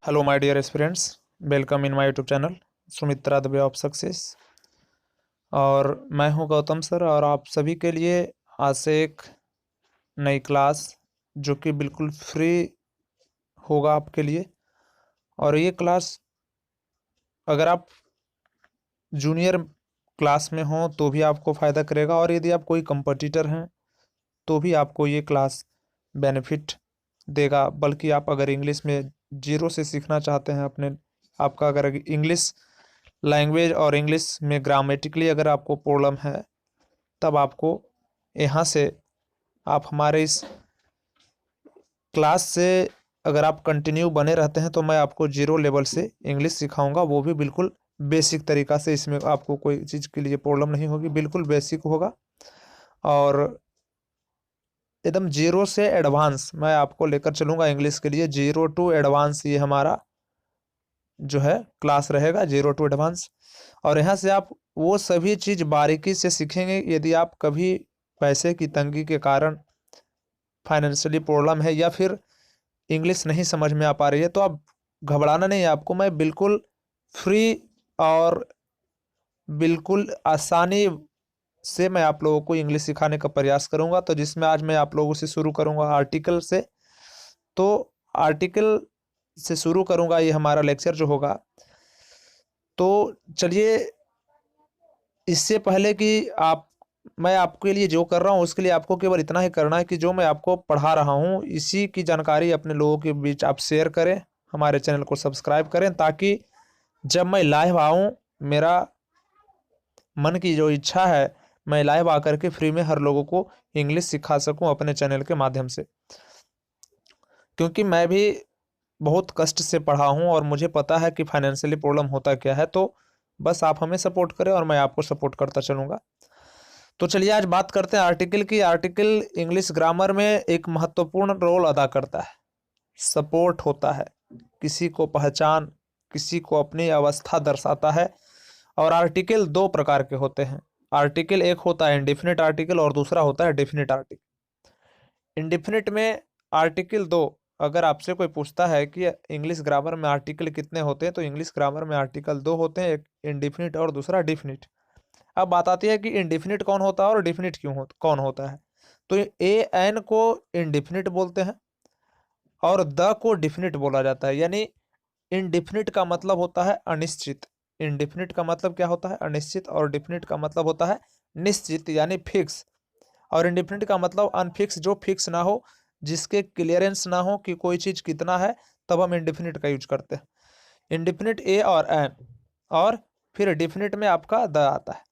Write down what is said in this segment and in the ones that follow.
Hello my dear aspirants, welcome in my YouTube channel Sumitra the way of success. और मैं हूं Gautam sir, और आप सभी के लिए आज से एक नई क्लास जो कि बिल्कुल फ्री होगा आपके लिए। और ये क्लास अगर आप जूनियर क्लास में हो तो भी आपको फ़ायदा करेगा, और यदि आप कोई कंपटीटर हैं तो भी आपको ये क्लास बेनिफिट देगा। बल्कि आप अगर इंग्लिश में जीरो से सीखना चाहते हैं आपका अगर इंग्लिश लैंग्वेज और इंग्लिश में ग्रामेटिकली अगर आपको प्रॉब्लम है, तब आपको यहाँ से आप हमारे इस क्लास से अगर आप कंटिन्यू बने रहते हैं तो मैं आपको जीरो लेवल से इंग्लिश सिखाऊंगा, वो भी बिल्कुल बेसिक तरीका से। इसमें आपको कोई चीज़ के लिए प्रॉब्लम नहीं होगी, बिल्कुल बेसिक होगा। और एकदम जीरो से एडवांस मैं आपको लेकर चलूंगा इंग्लिश के लिए। जीरो टू एडवांस ये हमारा जो है क्लास रहेगा, जीरो टू एडवांस। और यहाँ से आप वो सभी चीज़ बारीकी से सीखेंगे। यदि आप कभी पैसे की तंगी के कारण फाइनेंशियली प्रॉब्लम है या फिर इंग्लिश नहीं समझ में आ पा रही है, तो आप घबराना नहीं है आपको। मैं बिल्कुल फ्री और बिल्कुल आसानी से मैं आप लोगों को इंग्लिश सिखाने का प्रयास करूंगा। तो जिसमें आज मैं आप लोगों से शुरू करूंगा आर्टिकल से। तो आर्टिकल से शुरू करूंगा ये हमारा लेक्चर जो होगा। तो चलिए, इससे पहले कि मैं आपके लिए जो कर रहा हूँ उसके लिए आपको केवल इतना ही करना है कि जो मैं आपको पढ़ा रहा हूँ इसी की जानकारी अपने लोगों के बीच आप शेयर करें, हमारे चैनल को सब्सक्राइब करें, ताकि जब मैं लाइव आऊँ, मेरा मन की जो इच्छा है, मैं लाइव आकर के फ्री में हर लोगों को इंग्लिश सिखा सकूं अपने चैनल के माध्यम से। क्योंकि मैं भी बहुत कष्ट से पढ़ा हूं और मुझे पता है कि फाइनेंशियली प्रॉब्लम होता क्या है। तो बस आप हमें सपोर्ट करें और मैं आपको सपोर्ट करता चलूंगा। तो चलिए आज बात करते हैं आर्टिकल की। आर्टिकल इंग्लिश ग्रामर में एक महत्वपूर्ण रोल अदा करता है, सपोर्ट होता है, किसी को पहचान, किसी को अपनी अवस्था दर्शाता है। और आर्टिकल दो प्रकार के होते हैं। आर्टिकल एक होता है इंडिफिनिट आर्टिकल और दूसरा होता है डेफिनिट आर्टिकल। इंडिफिनिट में आर्टिकल दो, अगर आपसे कोई पूछता है कि इंग्लिश ग्रामर में आर्टिकल कितने होते हैं, तो इंग्लिश ग्रामर में आर्टिकल दो होते हैं, एक इंडिफिनिट और दूसरा डिफिनिट। अब बात आती है कि इंडिफिनिट कौन होता है और डिफिनिट कौन होता है। तो ए एन को इंडिफिनिट बोलते हैं और द को डिफिनिट बोला जाता है। यानी इनडिफिनिट का मतलब होता है अनिश्चित। इनडिफिनिट का मतलब क्या होता है? अनिश्चित। और डिफिनिट का मतलब होता है निश्चित यानी फिक्स। और इनडिफिनिट का मतलब अनफिक्स, जो फिक्स ना हो, जिसके क्लियरेंस ना हो कि कोई चीज कितना है, तब हम इनडिफिनिट का यूज करते हैं। इनडिफिनिट ए और एन, और फिर डिफिनिट में आपका द आता है।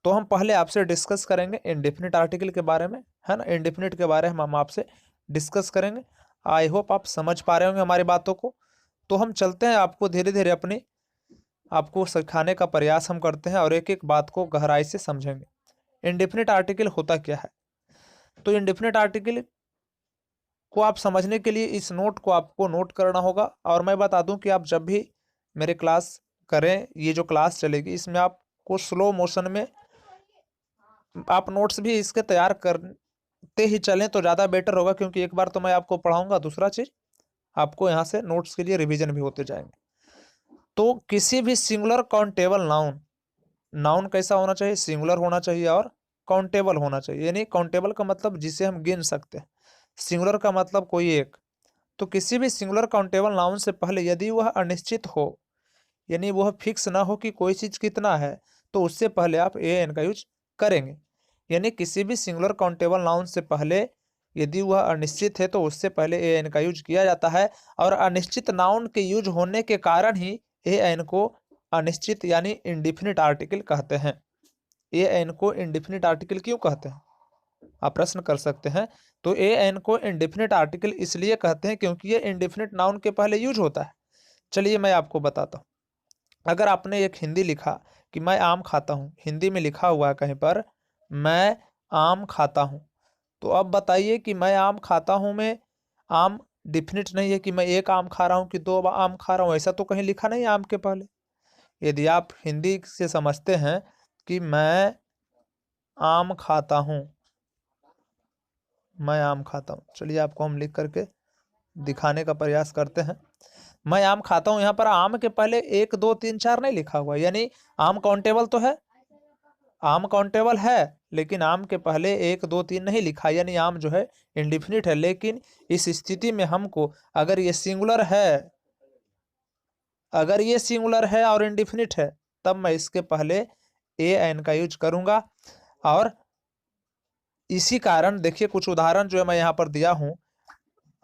तो हम पहले आपसे डिस्कस करेंगे इनडिफिनिट आर्टिकल के बारे में, है ना। इनडिफिनिट के बारे में हम आपसे डिस्कस करेंगे। आई होप आप समझ पा रहे होंगे हमारी बातों को। तो हम चलते हैं, आपको धीरे धीरे आपको सिखाने का प्रयास हम करते हैं और एक एक बात को गहराई से समझेंगे। इंडेफिनिट आर्टिकल होता क्या है? तो इंडेफिनिट आर्टिकल को आप समझने के लिए इस नोट को आपको नोट करना होगा। और मैं बता दूं कि आप जब भी मेरे क्लास करें, ये जो क्लास चलेगी इसमें आपको स्लो मोशन में आप नोट्स भी इसके तैयार करते ही चलें तो ज़्यादा बेटर होगा। क्योंकि एक बार तो मैं आपको पढ़ाऊंगा, दूसरा चीज़ आपको यहाँ से नोट्स के लिए रिवीजन भी होते जाएंगे। तो किसी भी सिंगुलर काउंटेबल नाउन, नाउन कैसा होना चाहिए? सिंगुलर होना चाहिए और काउंटेबल होना चाहिए। यानी काउंटेबल का मतलब जिसे हम गिन सकते हैं, सिंगुलर का मतलब कोई एक। तो किसी भी सिंगुलर काउंटेबल नाउन से पहले यदि वह अनिश्चित हो, यानी वह फिक्स ना हो कि कोई चीज कितना है, तो उससे पहले आप ए एन का यूज करेंगे। यानी किसी भी सिंगुलर काउंटेबल नाउन से पहले यदि वह अनिश्चित है तो उससे पहले ए एन का यूज किया जाता है। और अनिश्चित नाउन के यूज होने के कारण ही ए एन को अनिश्चित यानी इंडिफिनिट आर्टिकल कहते हैं। ए एन को इंडिफिनिट आर्टिकल क्यों कहते हैं, आप प्रश्न कर सकते हैं। तो ए एन को इंडिफिनिट आर्टिकल इसलिए कहते हैं क्योंकि ये इंडिफिनिट नाउन के पहले यूज होता है। चलिए मैं आपको बताता हूँ। अगर आपने एक हिंदी लिखा कि मैं आम खाता हूँ, हिंदी में लिखा हुआ है कहीं पर मैं आम खाता हूँ, तो अब बताइए कि मैं आम खाता हूँ में आम डिफिनिट नहीं है कि मैं एक आम खा रहा हूँ कि दो आम खा रहा हूँ, ऐसा तो कहीं लिखा नहीं है आम के पहले। यदि आप हिंदी से समझते हैं कि मैं आम खाता हूँ, मैं आम खाता हूँ, चलिए आपको हम लिख करके दिखाने का प्रयास करते हैं। मैं आम खाता हूं, यहाँ पर आम के पहले 1 2 3 4 नहीं लिखा हुआ, यानी आम काउंटेबल तो है, आम काउंटेबल है, लेकिन आम के पहले 1 2 3 नहीं लिखा, यानी आम जो है इंडिफिनिट है। लेकिन इस स्थिति में हमको अगर ये सिंगुलर है, अगर ये सिंगुलर है और इंडिफिनिट है, तब मैं इसके पहले ए एन का यूज करूंगा। और इसी कारण देखिए कुछ उदाहरण जो है मैं यहाँ पर दिया हूं,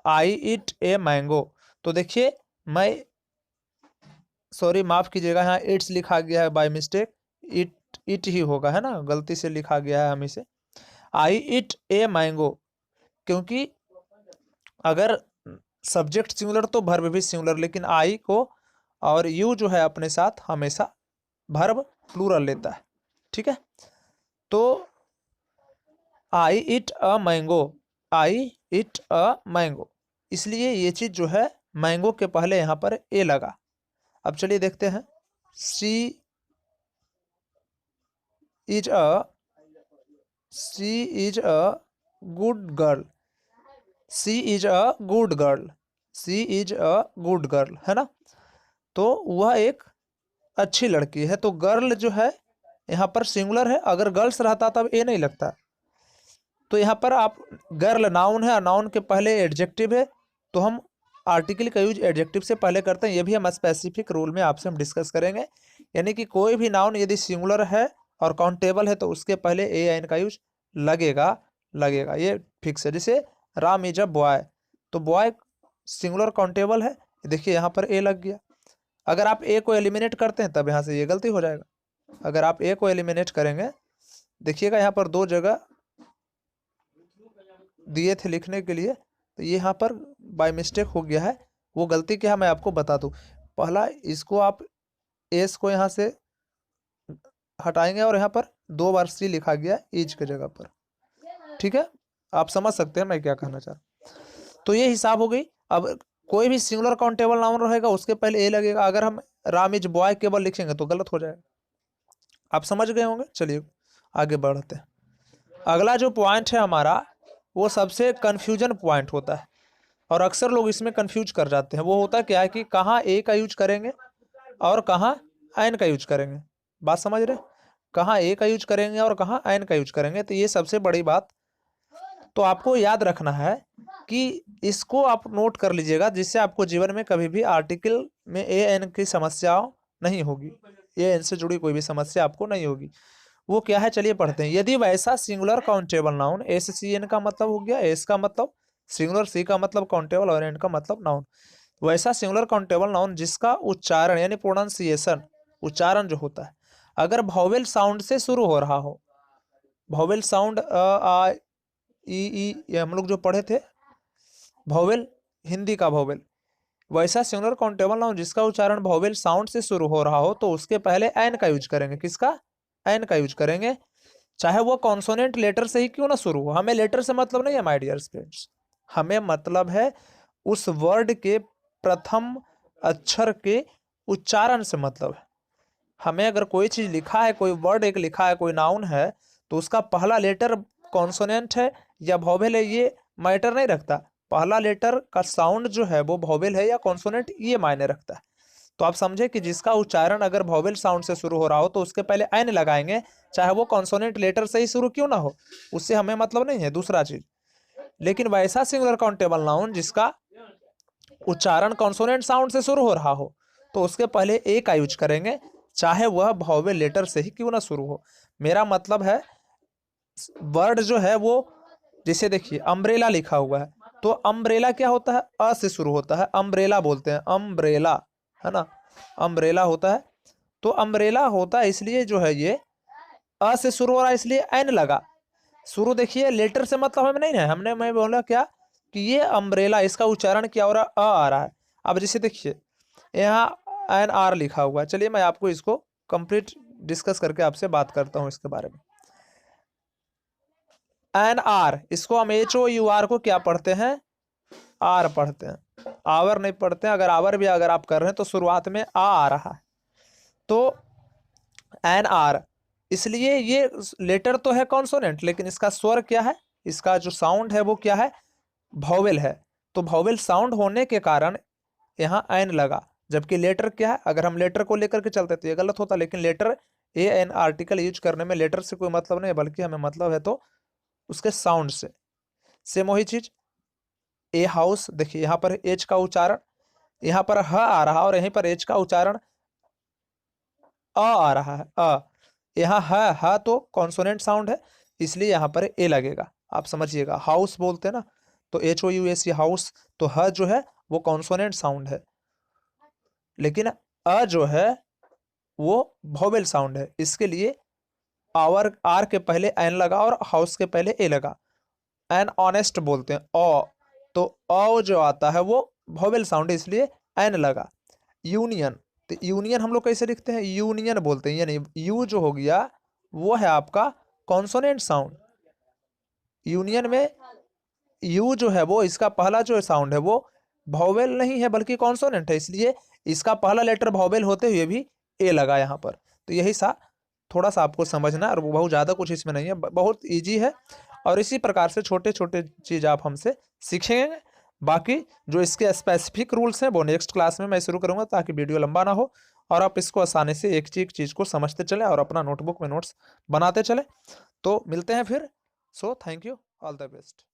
आई इट ए मैंगो, तो देखिए मैं, सॉरी माफ कीजिएगा, यहाँ इट्स लिखा गया है बाय मिस्टेक, इट ही होगा, है ना, गलती से लिखा गया है हम इसे। आई इट ए मैंगो, क्योंकि अगर सब्जेक्ट सिंगुलर तो वर्ब भी सिंगुलर, लेकिन आई को और यू जो है अपने साथ हमेशा वर्ब प्लूरल लेता है, ठीक है। तो आई it a mango, I it a mango, इसलिए ये चीज जो है मैंगो के पहले यहाँ पर ए लगा। अब चलिए देखते हैं, सी is a good girl, C is a good girl, C is a good girl, है ना, तो वह एक अच्छी लड़की है। तो गर्ल जो है यहाँ पर सिंगुलर है, अगर गर्ल्स रहता तब ए नहीं लगता। तो यहाँ पर आप, गर्ल नाउन है और नाउन के पहले एडजेक्टिव है, तो हम आर्टिकल का यूज एडजेक्टिव से पहले करते हैं। ये भी हम स्पेसिफिक रूल में आपसे हम डिस्कस करेंगे, यानी कि कोई भी नाउन यदि सिंगुलर है और काउंटेबल है तो उसके पहले ए एन का यूज लगेगा, लगेगा, ये फिक्स है। जैसे राम इज अ बॉय, तो बॉय सिंगुलर काउंटेबल है, देखिए यहाँ पर ए लग गया। अगर आप ए को एलिमिनेट करते हैं तब यहाँ से ये गलती हो जाएगा। अगर आप ए को एलिमिनेट करेंगे, देखिएगा यहाँ पर 2 जगह दिए थे लिखने के लिए, तो ये यहाँ पर बाय मिस्टेक हो गया है। वो गलती क्या है मैं आपको बता दूं। पहला इसको आप एस को यहाँ से हटाएंगे और यहाँ पर 2 बार सी लिखा गया इज के जगह पर, ठीक है, आप समझ सकते हैं मैं क्या कहना चाह रहा हूं। तो ये हिसाब हो गई। अब कोई भी सिंगुलर काउंटेबल नाउन रहेगा उसके पहले ए लगेगा। अगर हम राम इज बॉय केवल लिखेंगे तो गलत हो जाएगा, आप समझ गए होंगे। चलिए आगे बढ़ते हैं। अगला जो पॉइंट है हमारा, वो सबसे कन्फ्यूजन पॉइंट होता है और अक्सर लोग इसमें कन्फ्यूज कर जाते हैं। वो होता क्या है कि कहाँ ए का यूज करेंगे और कहाँ एन का यूज करेंगे, बात समझ रहे, कहाँ ए का यूज करेंगे और कहाँ एन का यूज करेंगे। तो ये सबसे बड़ी बात तो आपको याद रखना है कि इसको आप नोट कर लीजिएगा, जिससे आपको जीवन में कभी भी आर्टिकल में ए एन की समस्या नहीं होगी, ए एन से जुड़ी कोई भी समस्या आपको नहीं होगी। वो क्या है चलिए पढ़ते हैं। यदि वैसा singular countable noun, S C N का मतलब हो गया, एस का मतलब सिंगुलर, सी का मतलब काउंटेबल और एन का मतलब नाउन, वैसा सिंगुलर काउंटेबल नाउन जिसका उच्चारण यानी प्रोनाउंसिएशन, उच्चारण जो होता है, अगर वॉवेल साउंड से शुरू हो रहा हो, वॉवेल साउंड आ ई, ये हम लोग जो पढ़े थे वॉवेल, हिंदी का वॉवेल, वैसा सिंगुलर काउंटेबल नाउन जिसका उच्चारण वॉवेल साउंड से शुरू हो रहा हो, तो उसके पहले एन का यूज करेंगे। किसका? एन का यूज करेंगे, चाहे वो कॉन्सोनेंट लेटर से ही क्यों ना शुरू हो। हमें लेटर से मतलब नहीं है माय डियर फ्रेंड्स, हमें मतलब है उस वर्ड के प्रथम अक्षर के उच्चारण से मतलब है। हमें अगर कोई चीज लिखा है, कोई वर्ड एक लिखा है, कोई नाउन है, तो उसका पहला लेटर कॉन्सोनेंट है या वॉवेल है ये मैटर नहीं रखता। पहला लेटर का साउंड जो है वो वॉवेल है या कॉन्सोनेंट ये मायने रखता है। तो आप समझे कि जिसका उच्चारण अगर वॉवेल साउंड से शुरू हो रहा हो तो उसके पहले एन लगाएंगे, चाहे वो कॉन्सोनेंट लेटर से ही शुरू क्यों ना हो, उससे हमें मतलब नहीं है। दूसरा चीज, लेकिन वैसा सिंगुलर काउंटेबल नाउन जिसका उच्चारण कॉन्सोनेंट साउंड से शुरू हो रहा हो, तो उसके पहले ए का यूज करेंगे, चाहे वह वॉवेल लेटर से ही क्यों ना शुरू हो। मेरा मतलब है वर्ड जो है वो, जैसे देखिए अम्ब्रेला लिखा हुआ है, तो अम्ब्रेला क्या होता है? अ से शुरू होता है, अम्ब्रेला बोलते हैं, अम्ब्रेला, है ना, अम्ब्रेला होता है। तो अम्ब्रेला होता है इसलिए जो है ये अ से शुरू हो रहा है, इसलिए एन लगा शुरू। देखिए लेटर से मतलब हमें नहीं है, हमने मैं बोला क्या कि ये अम्ब्रेला, इसका उच्चारण क्या हो रहा है? अ आ रहा है। अब जैसे देखिए यहाँ एन आर लिखा हुआ है, चलिए मैं आपको इसको कंप्लीट डिस्कस करके आपसे बात करता हूँ इसके बारे में। एन आर, इसको हम एच ओ यू आर को क्या पढ़ते हैं? आर पढ़ते हैं, आवर नहीं पढ़ते हैं। अगर आवर भी अगर आप कर रहे हैं तो शुरुआत में आ रहा है, तो एन आर, इसलिए ये लेटर तो है कॉन्सोनेंट, लेकिन इसका स्वर क्या है, इसका जो साउंड है वो क्या है? वॉवेल है। तो वॉवेल साउंड होने के कारण यहाँ एन लगा, जबकि लेटर क्या है, अगर हम लेटर को लेकर के चलते तो ये गलत होता, लेकिन letter A N article use करने में लेटर से कोई मतलब नहीं है, बल्कि हमें मतलब है तो उसके साउंड से। सेम वही चीज ए हाउस, देखिए यहाँ पर एच का उच्चारण, यहाँ पर ह आ रहा और यहीं पर एच का उच्चारण आ रहा है, यहाँ ह तो कॉन्सोनेंट साउंड है, इसलिए यहाँ पर ए लगेगा। आप समझिएगा, हाउस बोलते हैं ना, तो HOUS हाउस, तो ह जो है वो कॉन्सोनेंट साउंड है, लेकिन अ जो है वो वोवेल साउंड है, इसके लिए आवर आर के पहले एन लगा और हाउस के पहले ए लगा। एन ऑनेस्ट बोलते हैं तो जो आता है वो वोवेल साउंड है, इसलिए एन लगा। यूनियन, तो यूनियन हम लोग कैसे लिखते हैं, यूनियन बोलते हैं, यानी यू जो हो गया वो है आपका कॉन्सोनेंट साउंड। यूनियन में यू जो है वो, इसका पहला जो साउंड है वो वोवेल नहीं है बल्कि कॉन्सोनेंट है, इसलिए इसका पहला लेटर वोवेल होते हुए भी ए लगा यहाँ पर। तो यही सा थोड़ा सा आपको समझना है, और बहुत ज़्यादा कुछ इसमें नहीं है, बहुत ईजी है। और इसी प्रकार से छोटे छोटे चीज़ आप हमसे सीखेंगे। बाकी जो इसके स्पेसिफिक रूल्स हैं वो नेक्स्ट क्लास में मैं शुरू करूँगा, ताकि वीडियो लंबा ना हो और आप इसको आसानी से एक चीज़ को समझते चलें और अपना नोटबुक में नोट्स बनाते चलें। तो मिलते हैं फिर। So thank you, all the best.